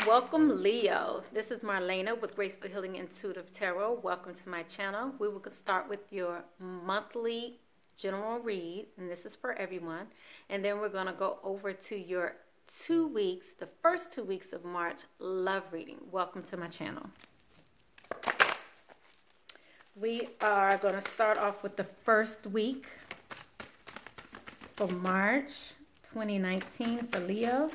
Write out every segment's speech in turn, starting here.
Welcome, Leo. This is Marlena with Graceful Healing Intuitive Tarot. Welcome to my channel. We will start with your monthly general read, and this is for everyone. And then we're going to go over to your 2 weeks, the first 2 weeks of March, love reading. Welcome to my channel. We are going to start off with the first week for March 2019 for Leo.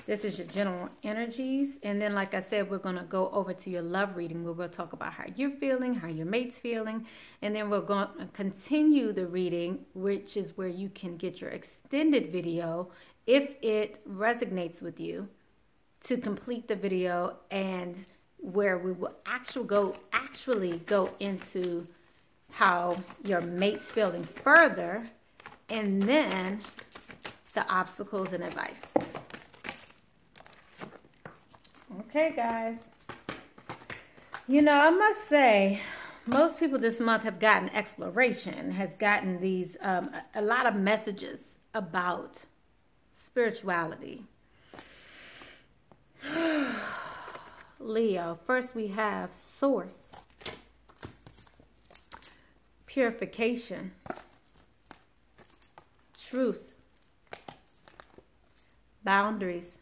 This is your general energies. And then, like I said, we're going to go over to your love reading where we'll talk about how you're feeling, how your mate's feeling. And then we're going to continue the reading, which is where you can get your extended video if it resonates with you, to complete the video, and where we will actually go into how your mate's feeling further, and then the obstacles and advice. Okay, guys. You know, I must say, most people this month have gotten exploration, has gotten these, a lot of messages about spirituality. Leo, first we have source, purification, truth, boundaries.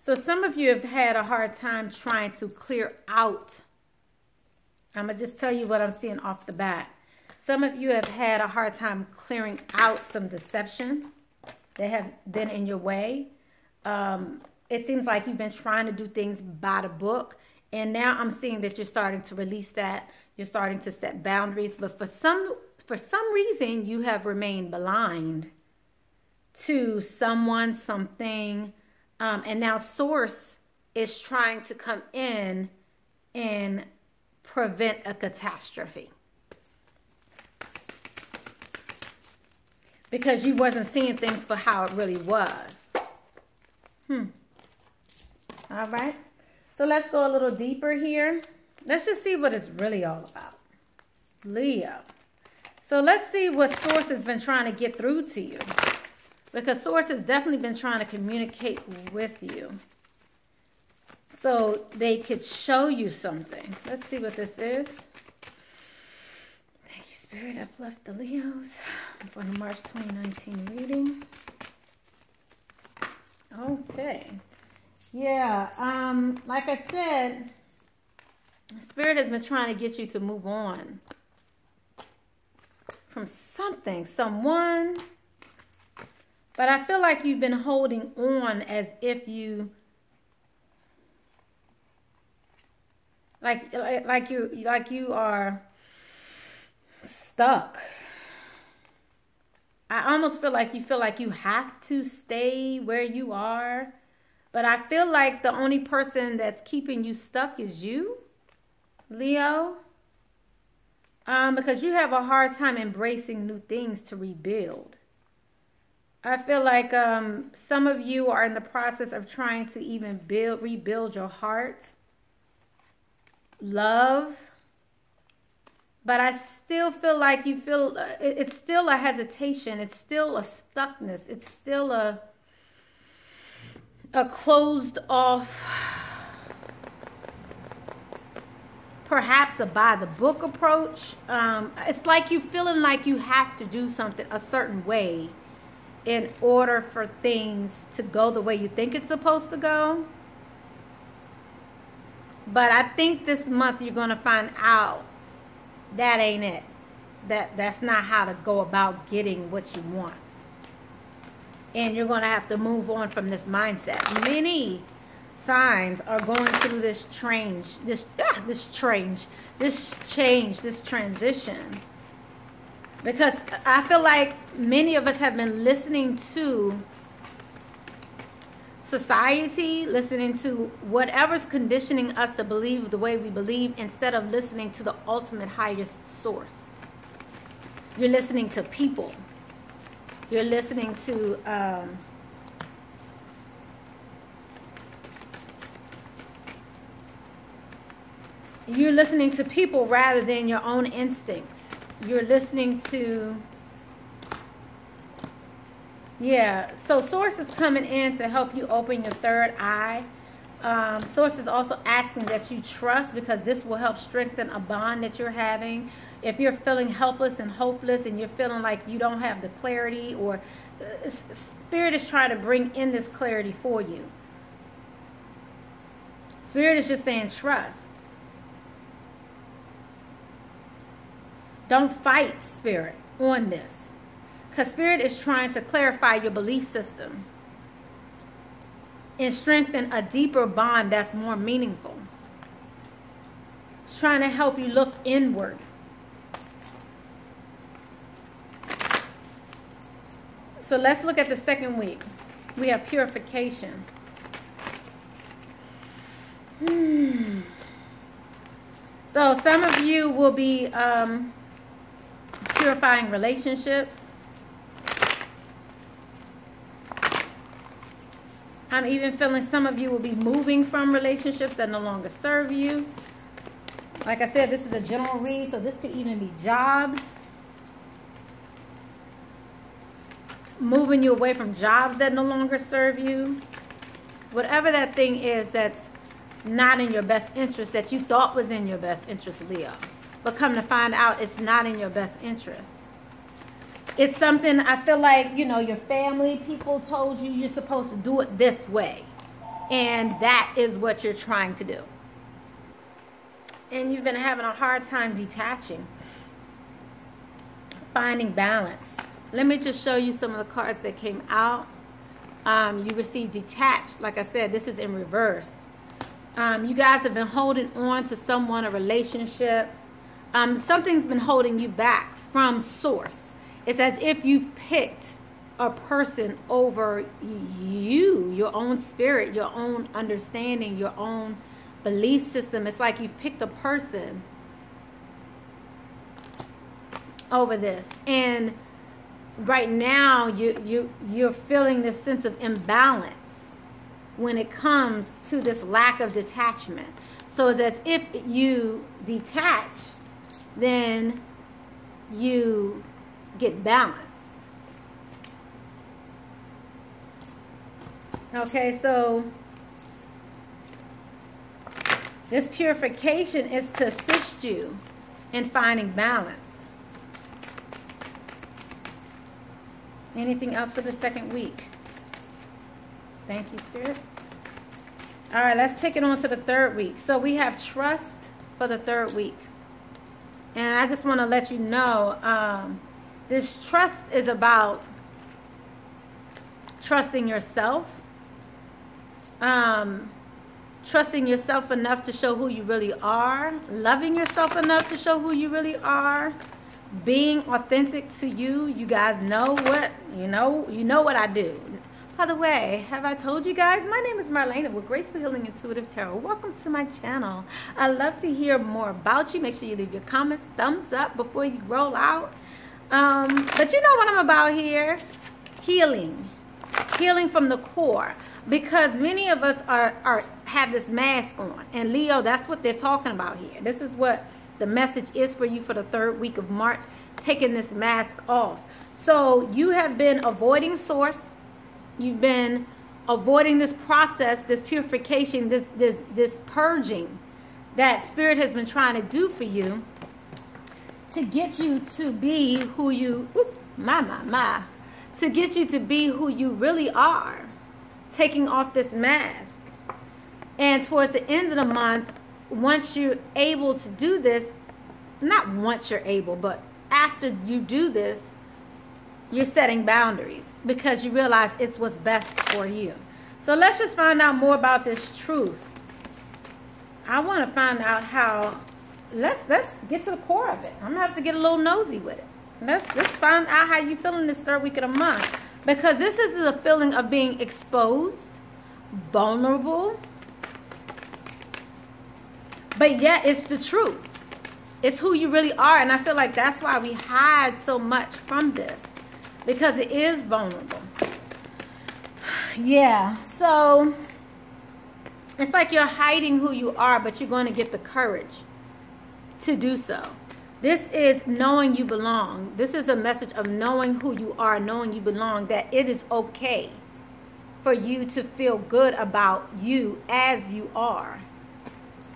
So some of you have had a hard time trying to clear out. I'm going to just tell you what I'm seeing off the bat. Some of you have had a hard time clearing out some deception that have been in your way. It seems like you've been trying to do things by the book. And now I'm seeing that you're starting to release that. You're starting to set boundaries. But for some reason, you have remained blind to someone, something. And now source is trying to come in and prevent a catastrophe, because you wasn't seeing things for how it really was. All right. So let's go a little deeper here. Let's just see what it's really all about. Leo. So let's see what source has been trying to get through to you. Because source has definitely been trying to communicate with you, so they could show you something. Let's see what this is. Thank you, Spirit. Uplift the Leos for the March 2019 reading. Okay. Yeah, like I said, Spirit has been trying to get you to move on from something, someone. But I feel like you've been holding on as if you, like you are stuck. I almost feel like you have to stay where you are. But I feel like the only person that's keeping you stuck is you, Leo. Because you have a hard time embracing new things to rebuild. I feel like some of you are in the process of trying to even rebuild your heart, love. But I still feel like you feel it's still a hesitation. It's still a stuckness. It's still a closed off, perhaps a by the book approach. It's like you feeling like you have to do something a certain way in order for things to go the way you think it's supposed to go. But I think this month you're going to find out that ain't it. That's not how to go about getting what you want. And you're going to have to move on from this mindset. Many signs are going through this change, this transition. Because I feel like many of us have been listening to society, listening to whatever's conditioning us to believe the way we believe, instead of listening to the ultimate highest source. You're listening to people. You're listening to people rather than your own instincts. You're listening to Yeah, so Source is coming in to help you open your third eye. Source is also asking that you trust, because this will help strengthen a bond that you're having. If you're feeling helpless and hopeless and you're feeling like you don't have the clarity, or Spirit is trying to bring in this clarity for you. Spirit is just saying trust. Don't fight Spirit on this, because Spirit is trying to clarify your belief system and strengthen a deeper bond that's more meaningful. It's trying to help you look inward. So let's look at the second week. We have purification. So some of you will be purifying relationships. I'm even feeling some of you will be moving from relationships that no longer serve you. Like I said, this is a general read, so this could even be jobs. Moving you away from jobs that no longer serve you. Whatever that thing is that's not in your best interest, that you thought was in your best interest, Leo. But come to find out, it's not in your best interest. It's something, I feel like, you know, your family, people told you you're supposed to do it this way. And that is what you're trying to do. And you've been having a hard time detaching. Finding balance. Let me just show you some of the cards that came out. You received detached. Like I said, this is in reverse. You guys have been holding on to someone, a relationship. Something's been holding you back from Source. It's as if you've picked a person over you, your own spirit, your own understanding, your own belief system. It's like you've picked a person over this. And right now, you're feeling this sense of imbalance when it comes to this lack of detachment. So it's as if you detach, then you get balance. Okay, so this purification is to assist you in finding balance. Anything else for the second week? Thank you, Spirit. All right, let's take it on to the third week. So we have trust for the third week. And I just want to let you know, this trust is about trusting yourself. Trusting yourself enough to show who you really are. Loving yourself enough to show who you really are. Being authentic to you. You guys know what, you know what I do. By the way, have I told you guys? My name is Marlena with Graceful Healing Intuitive Tarot. Welcome to my channel. I love to hear more about you. Make sure you leave your comments, thumbs up before you roll out. But you know what I'm about here? Healing. Healing from the core. Because many of us have this mask on. And Leo, that's what they're talking about here. This is what the message is for you for the third week of March. Taking this mask off. So you have been avoiding Source. You've been avoiding this process, this purification, this purging that Spirit has been trying to do for you to get you to be who you, to get you to be who you really are, taking off this mask. And towards the end of the month, once you're able to do this, not once you're able, but after you do this, you're setting boundaries because you realize it's what's best for you. So let's just find out more about this truth. I want to find out how, let's get to the core of it. I'm going to have to get a little nosy with it. Let's find out how you feel in this third week of the month. Because this is a feeling of being exposed, vulnerable. But yet it's the truth. It's who you really are. And I feel like that's why we hide so much from this. Because it is vulnerable. Yeah, so it's like you're hiding who you are, but you're going to get the courage to do so. This is knowing you belong. This is a message of knowing who you are, knowing you belong, that it is okay for you to feel good about you as you are.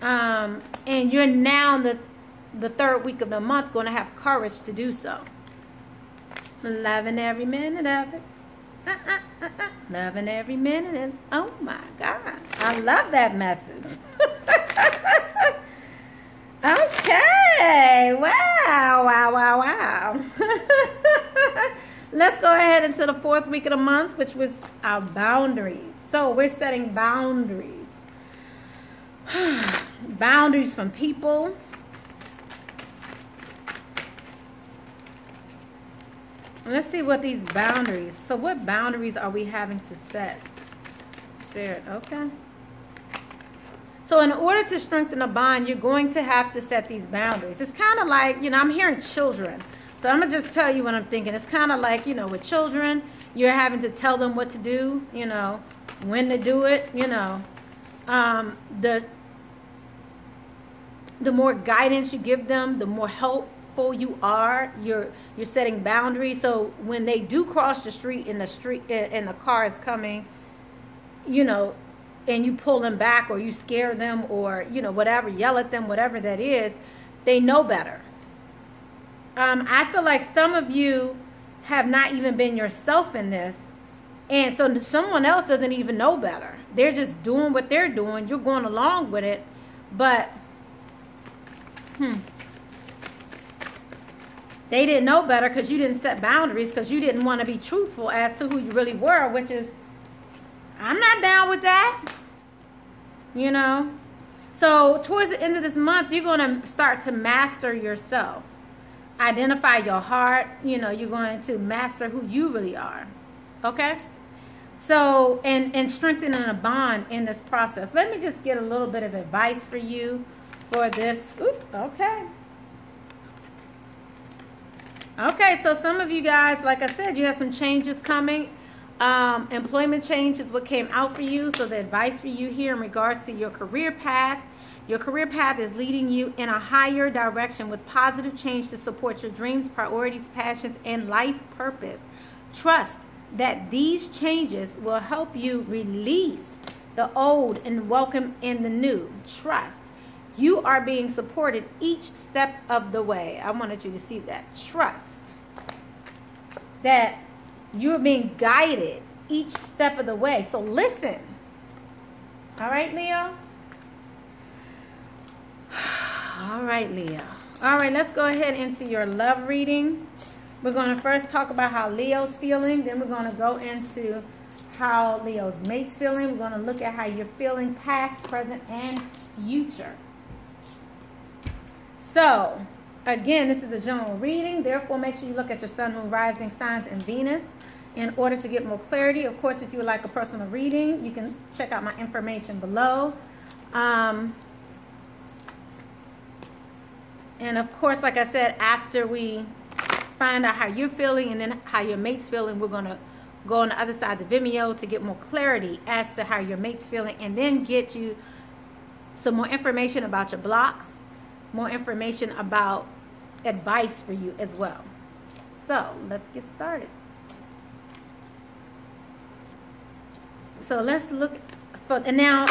And you're now the third week of the month going to have courage to do so. Loving every minute of it. Loving every minute. And oh my God. I love that message. Okay. Wow, wow, wow, wow. Let's go ahead into the fourth week of the month, which was our boundaries. So we're setting boundaries. Boundaries from people. Let's see what these boundaries. So what boundaries are we having to set? Spirit, okay. So in order to strengthen a bond, you're going to have to set these boundaries. It's kind of like, you know, I'm hearing children. So I'm going to just tell you what I'm thinking. It's kind of like, you know, with children, you're having to tell them what to do, you know, when to do it, you know. The more guidance you give them, the more helpful you are. You're setting boundaries. So when they do cross the street and the car is coming, you know, and you pull them back or you scare them or, you know, whatever, yell at them, whatever that is, they know better. I feel like some of you have not even been yourself in this. And so someone else doesn't even know better. They're just doing what they're doing. You're going along with it. But, they didn't know better because you didn't set boundaries, because you didn't want to be truthful as to who you really were, which is, I'm not down with that, you know. So towards the end of this month, you're going to start to master yourself. Identify your heart. You know, you're going to master who you really are. Okay? So, and strengthening a bond in this process. Let me just get a little bit of advice for you for this. Ooh, okay. Okay, so some of you guys, like I said, you have some changes coming. Employment change is what came out for you. So the advice for you here in regards to your career path. Your career path is leading you in a higher direction with positive change to support your dreams, priorities, passions, and life purpose. Trust that these changes will help you release the old and welcome in the new. Trust. You are being supported each step of the way. I wanted you to see that. Trust that you're being guided each step of the way. So listen. All right, Leo? All right, Leo. All right, let's go ahead into your love reading. We're going to first talk about how Leo's feeling. Then we're going to go into how Leo's mate's feeling. We're going to look at how you're feeling past, present, and future. So, again, this is a general reading. Therefore, make sure you look at your sun, moon, rising signs, and Venus in order to get more clarity. Of course, if you would like a personal reading, you can check out my information below. And of course, like I said, after we find out how you're feeling and then how your mate's feeling, we're going to go on the other side of Vimeo to get more clarity as to how your mate's feeling, and then get you some more information about your blocks, more information about advice for you as well. So let's get started. So let's look for, and now,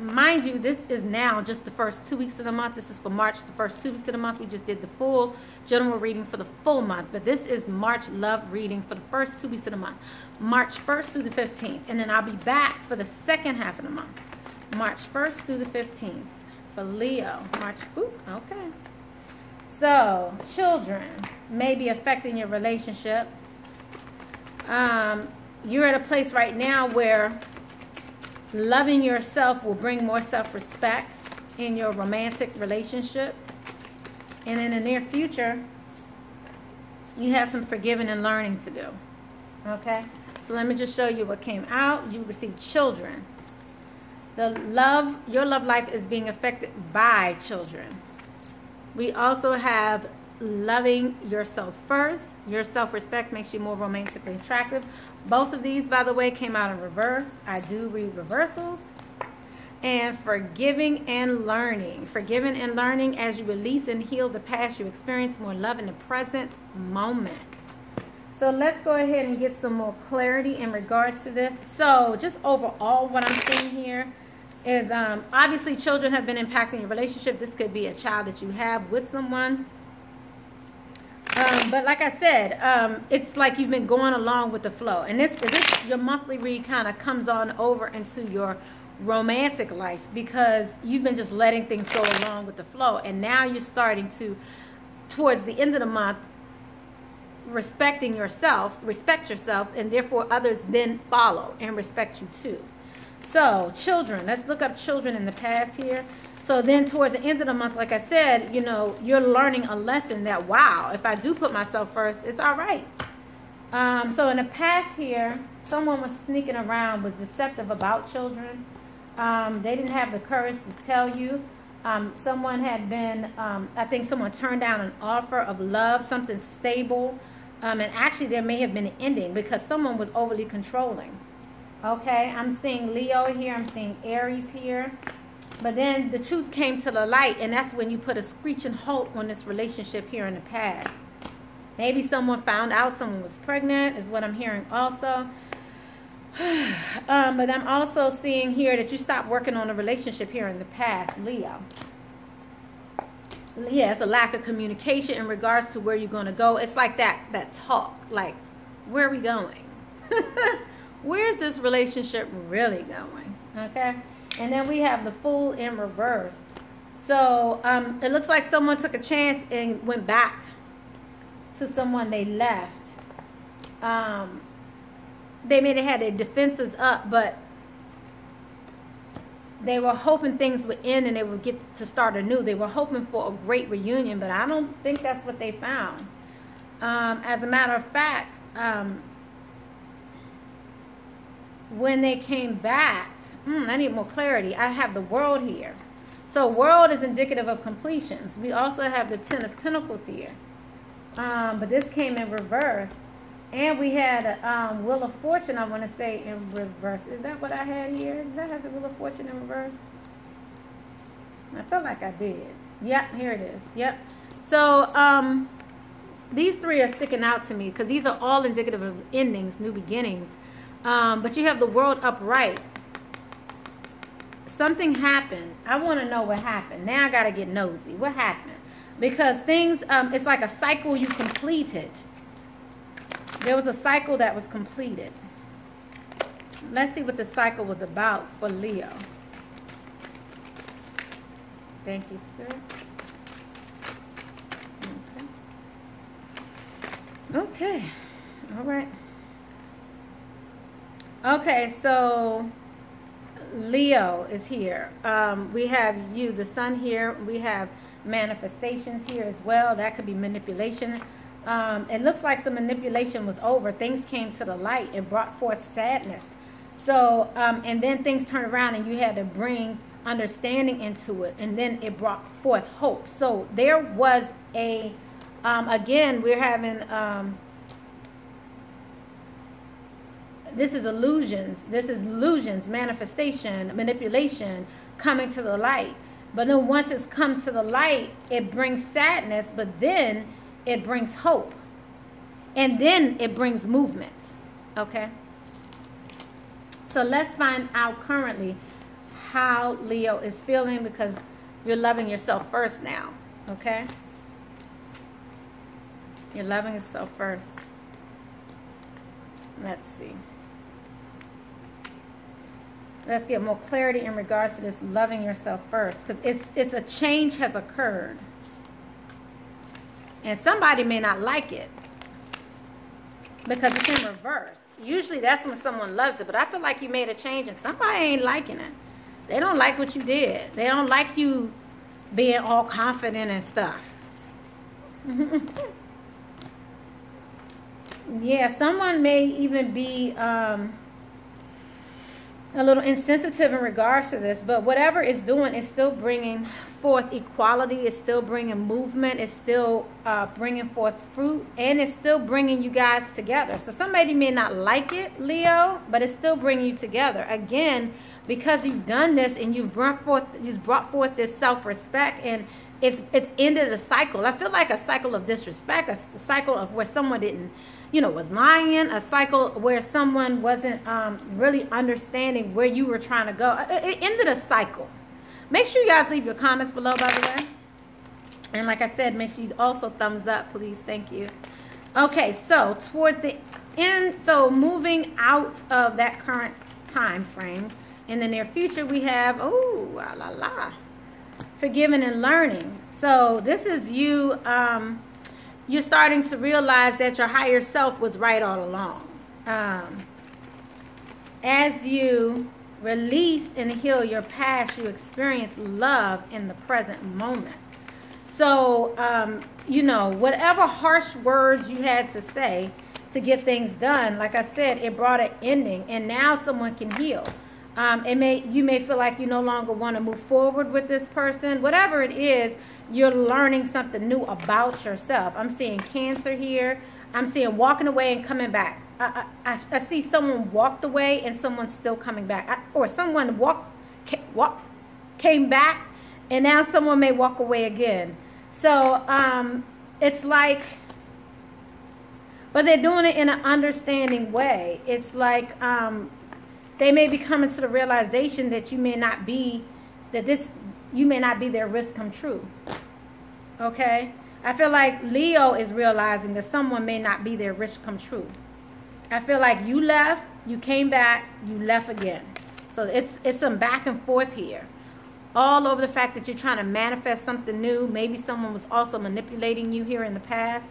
mind you, this is now just the first 2 weeks of the month. This is for March, the first 2 weeks of the month. We just did the full general reading for the full month, but this is March love reading for the first 2 weeks of the month, March 1st through the 15th, and then I'll be back for the second half of the month, March 1st through the 15th for Leo. March, ooh, okay. So, children may be affecting your relationship. You're at a place right now where loving yourself will bring more self-respect in your romantic relationships. And in the near future, you have some forgiving and learning to do. Okay? So let me just show you what came out. You received children. Your love life is being affected by children. We also have loving yourself first. Your self-respect makes you more romantically attractive. Both of these, by the way, came out in reverse. I do read reversals. And forgiving and learning. Forgiving and learning as you release and heal the past, you experience more love in the present moment. So let's go ahead and get some more clarity in regards to this. So just overall, what I'm seeing here is obviously children have been impacting your relationship. This could be a child that you have with someone. But like I said, it's like you've been going along with the flow. And this your monthly read kind of comes on over into your romantic life, because you've been just letting things go along with the flow. And now you're starting to, towards the end of the month, respect yourself, and therefore others then follow and respect you too. So children, let's look up children in the past here. So then towards the end of the month, like I said, you know, you're learning a lesson that, wow, if I do put myself first, it's all right. So in the past here, someone was sneaking around, was deceptive about children. They didn't have the courage to tell you. Someone had been, I think someone turned down an offer of love, something stable. And actually there may have been an ending because someone was overly controlling. Okay, I'm seeing Leo here. I'm seeing Aries here. But then the truth came to the light, and that's when you put a screeching halt on this relationship here in the past. Maybe someone found out someone was pregnant, is what I'm hearing also. But I'm also seeing here that you stopped working on a relationship here in the past, Leo. Yeah, it's a lack of communication in regards to where you're going to go. It's like that talk, like, where are we going? Where's this relationship really going? Okay. And then we have the Fool in reverse. So it looks like someone took a chance and went back to someone they left. They may have had their defenses up, but they were hoping things would end and they would get to start anew. They were hoping for a great reunion, but I don't think that's what they found. As a matter of fact, when they came back, I need more clarity. I have the World here. So World is indicative of completions. We also have the Ten of Pentacles here. But this came in reverse. And we had a Wheel of Fortune, I want to say, in reverse. Is that what I had here? Did I have the Wheel of Fortune in reverse? I felt like I did. Yep, here it is. Yep. So these three are sticking out to me because these are all indicative of endings, new beginnings. But you have the World upright. Something happened. I want to know what happened. Now I got to get nosy. What happened? Because things, it's like a cycle you completed. There was a cycle that was completed. Let's see what the cycle was about for Leo. Thank you, Spirit. Okay. All right. Okay, so Leo is here. We have you, the sun here. We have manifestations here as well. That could be manipulation. It looks like some manipulation was over. Things came to the light. It brought forth sadness. So, and then things turned around and you had to bring understanding into it. And then it brought forth hope. So there was a, again, we're having, this is illusions. This is illusions, manifestation, manipulation coming to the light. But then once it's come to the light, it brings sadness, but then it brings hope. And then it brings movement. Okay? So let's find out currently how Leo is feeling, because you're loving yourself first now. Okay? You're loving yourself first. Let's see. Let's get more clarity in regards to this loving yourself first, because it's a change has occurred. And somebody may not like it because it's in reverse. Usually that's when someone loves it, but I feel like you made a change and somebody ain't liking it. They don't like what you did. They don't like you being all confident and stuff. Yeah, someone may even be a little insensitive in regards to this, but whatever it's doing is still bringing forth equality. It's still bringing movement. It's still bringing forth fruit, and it's still bringing you guys together. So somebody may not like it, Leo, but it's still bringing you together again, because you've done this and you've brought forth this self-respect, and it's ended a cycle. I feel like a cycle of disrespect, a cycle of where someone didn't, was lying, a cycle where someone wasn't really understanding where you were trying to go. It ended a cycle. Make sure you guys leave your comments below, by the way. And like I said, make sure you also thumbs up, please. Thank you. Okay, so towards the end, so moving out of that current time frame, in the near future, we have, forgiving and learning. So this is you, you're starting to realize that your higher self was right all along. As you release and heal your past, you experience love in the present moment. So, whatever harsh words you had to say to get things done, like I said, it brought an ending, and now someone can heal. You may feel like you no longer want to move forward with this person. Whatever it is, you're learning something new about yourself. I'm seeing Cancer here. I'm seeing walking away and coming back. I see someone walked away and someone's still coming back. Or someone came back, and now someone may walk away again. So it's like, but they're doing it in an understanding way. It's like they may be coming to the realization that you may not be their risk come true. Okay? I feel like Leo is realizing that someone may not be their risk come true. I feel like you left, you came back, you left again. So it's some back and forth here. All over the fact that you're trying to manifest something new. Maybe someone was also manipulating you here in the past.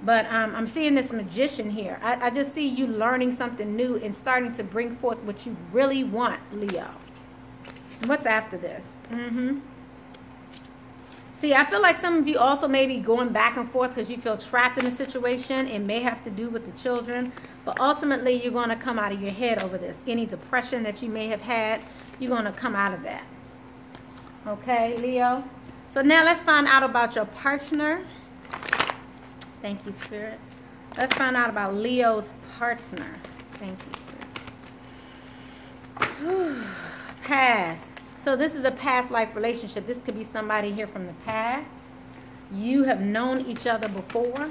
But I'm seeing this Magician here. I just see you learning something new and starting to bring forth what you really want, Leo. What's after this? See, I feel like some of you also may be going back and forth because you feel trapped in a situation. It may have to do with the children. But ultimately, you're going to come out of your head over this. Any depression that you may have had, you're going to come out of that. Okay, Leo? So now let's find out about your partner. Thank you, Spirit. Let's find out about Leo's partner. Thank you, Spirit. Past. So this is a past life relationship. This could be somebody here from the past. You have known each other before.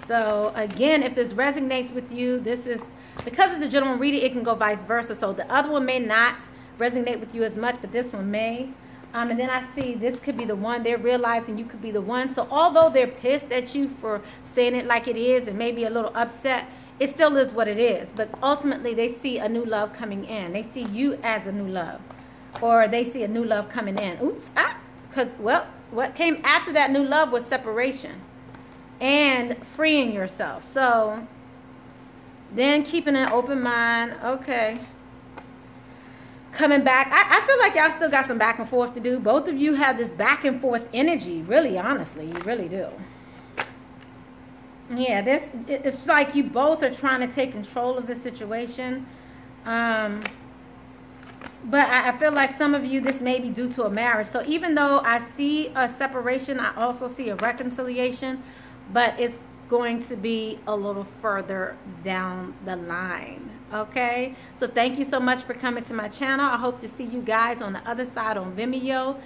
So again, if this resonates with you, this is, because it's a general reading, it can go vice versa. So the other one may not resonate with you as much, but this one may. And then I see this could be the one. They're realizing you could be the one. So although they're pissed at you for saying it like it is and maybe a little upset, it still is what it is. But ultimately, they see a new love coming in. They see you as a new love. Or they see a new love coming in. Oops. Because, well, what came after that new love was separation and freeing yourself. So then keeping an open mind. Okay. Coming back. I feel like y'all still got some back and forth to do. Both of you have this back and forth energy. Really, honestly. You really do. Yeah, it's like you both are trying to take control of the situation. But I feel like some of you, this may be due to a marriage. So even though I see a separation, I also see a reconciliation. But it's going to be a little further down the line. Okay? So thank you so much for coming to my channel. I hope to see you guys on the other side on Vimeo.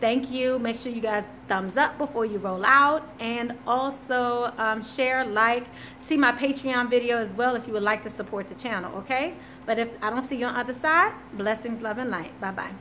Thank you. Make sure you guys thumbs up before you roll out. And also share, like, see my Patreon video as well if you would like to support the channel. Okay? But if I don't see you on the other side, blessings, love, and light. Bye-bye.